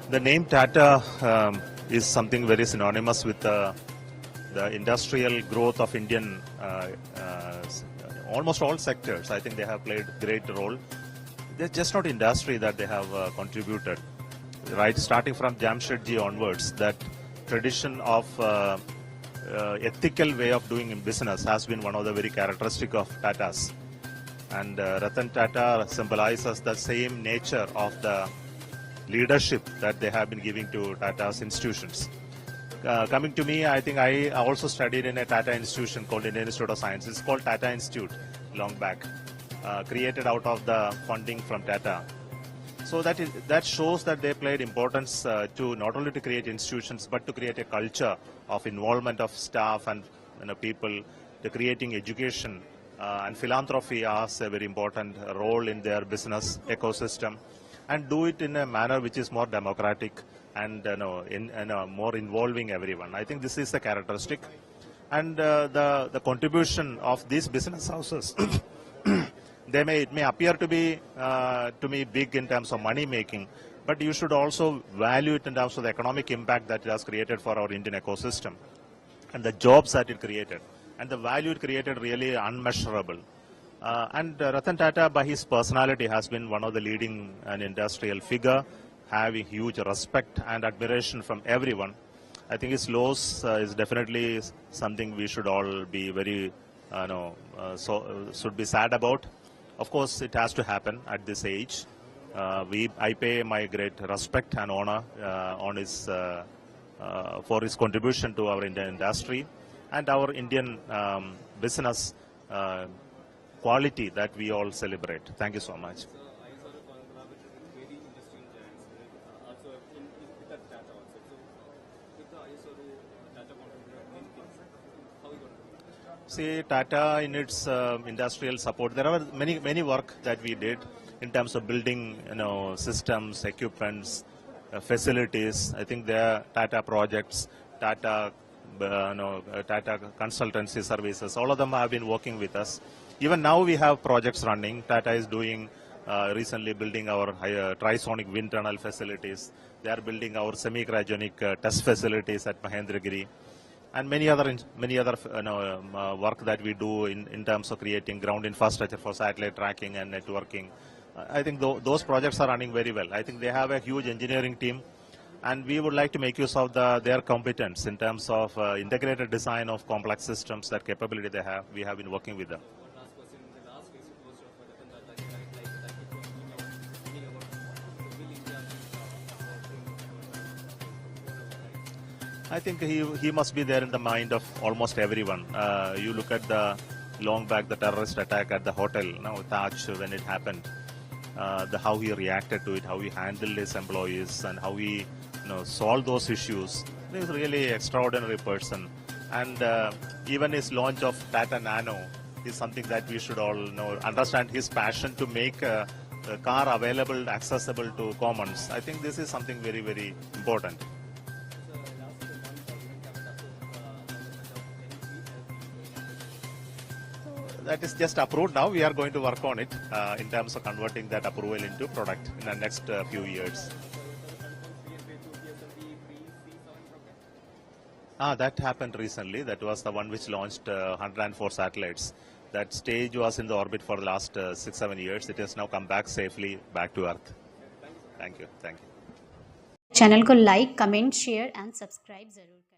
The name Tata is something very synonymous with the industrial growth of Indian almost all sectors. I think they have played great role. They're just not industry that they have contributed, right? Starting from Jamshedji onwards, that tradition of ethical way of doing business has been one of the very characteristic of Tatas. And Ratan Tata symbolizes the same nature of the leadership that they have been giving to Tata's institutions. Coming to me, I think I also studied in a Tata institution called Indian Institute of Science. It's called Tata Institute long back, created out of the funding from Tata. So that shows that they played importance to not only to create institutions but to create a culture of involvement of staff and people, to creating education and philanthropy as a very important role in their business ecosystem, and do it in a manner which is more democratic and more involving everyone. I think this is the characteristic, and the contribution of these business houses. It may appear to be to me big in terms of money making, but you should also value it in terms of the economic impact that it has created for our Indian ecosystem, and the jobs that it created, and the value it created really unmeasurable. And Ratan Tata, by his personality, has been one of the leading industrial figure, having huge respect and admiration from everyone. I think his loss is definitely something we should all be very, should be sad about. Of course, it has to happen at this age. I pay my great respect and honor on his for his contribution to our Indian industry and our Indian business quality that we all celebrate. Thank you so much. See, Tata in its industrial support, there are many work that we did in terms of building, systems, equipments, facilities. I think there are Tata projects, Tata consultancy services. All of them have been working with us. Even now we have projects running. Tata is doing recently building our trisonic wind tunnel facilities. They are building our semi-cryogenic test facilities at Mahendragiri, and many other work that we do in terms of creating ground infrastructure for satellite tracking and networking. I think those projects are running very well. I think they have a huge engineering team, and we would like to make use of their competence in terms of integrated design of complex systems. That capability they have, we have been working with them. I think he must be there in the mind of almost everyone. You look at the long back, the terrorist attack at the hotel, Taj, when it happened, how he reacted to it, how he handled his employees, and how he solved those issues. He is really an extraordinary person. And even his launch of Tata Nano is something that we should all understand his passion to make a car available, accessible to commons. I think this is something very, very important. That is just approved now. We are going to work on it in terms of converting that approval into product in the next few years. That happened recently. That was the one which launched 104 satellites. That stage was in the orbit for the last 6-7 years. It has now come back safely back to Earth. Thank you. Thank you. Channel को like, comment, share and subscribe जरूर करें.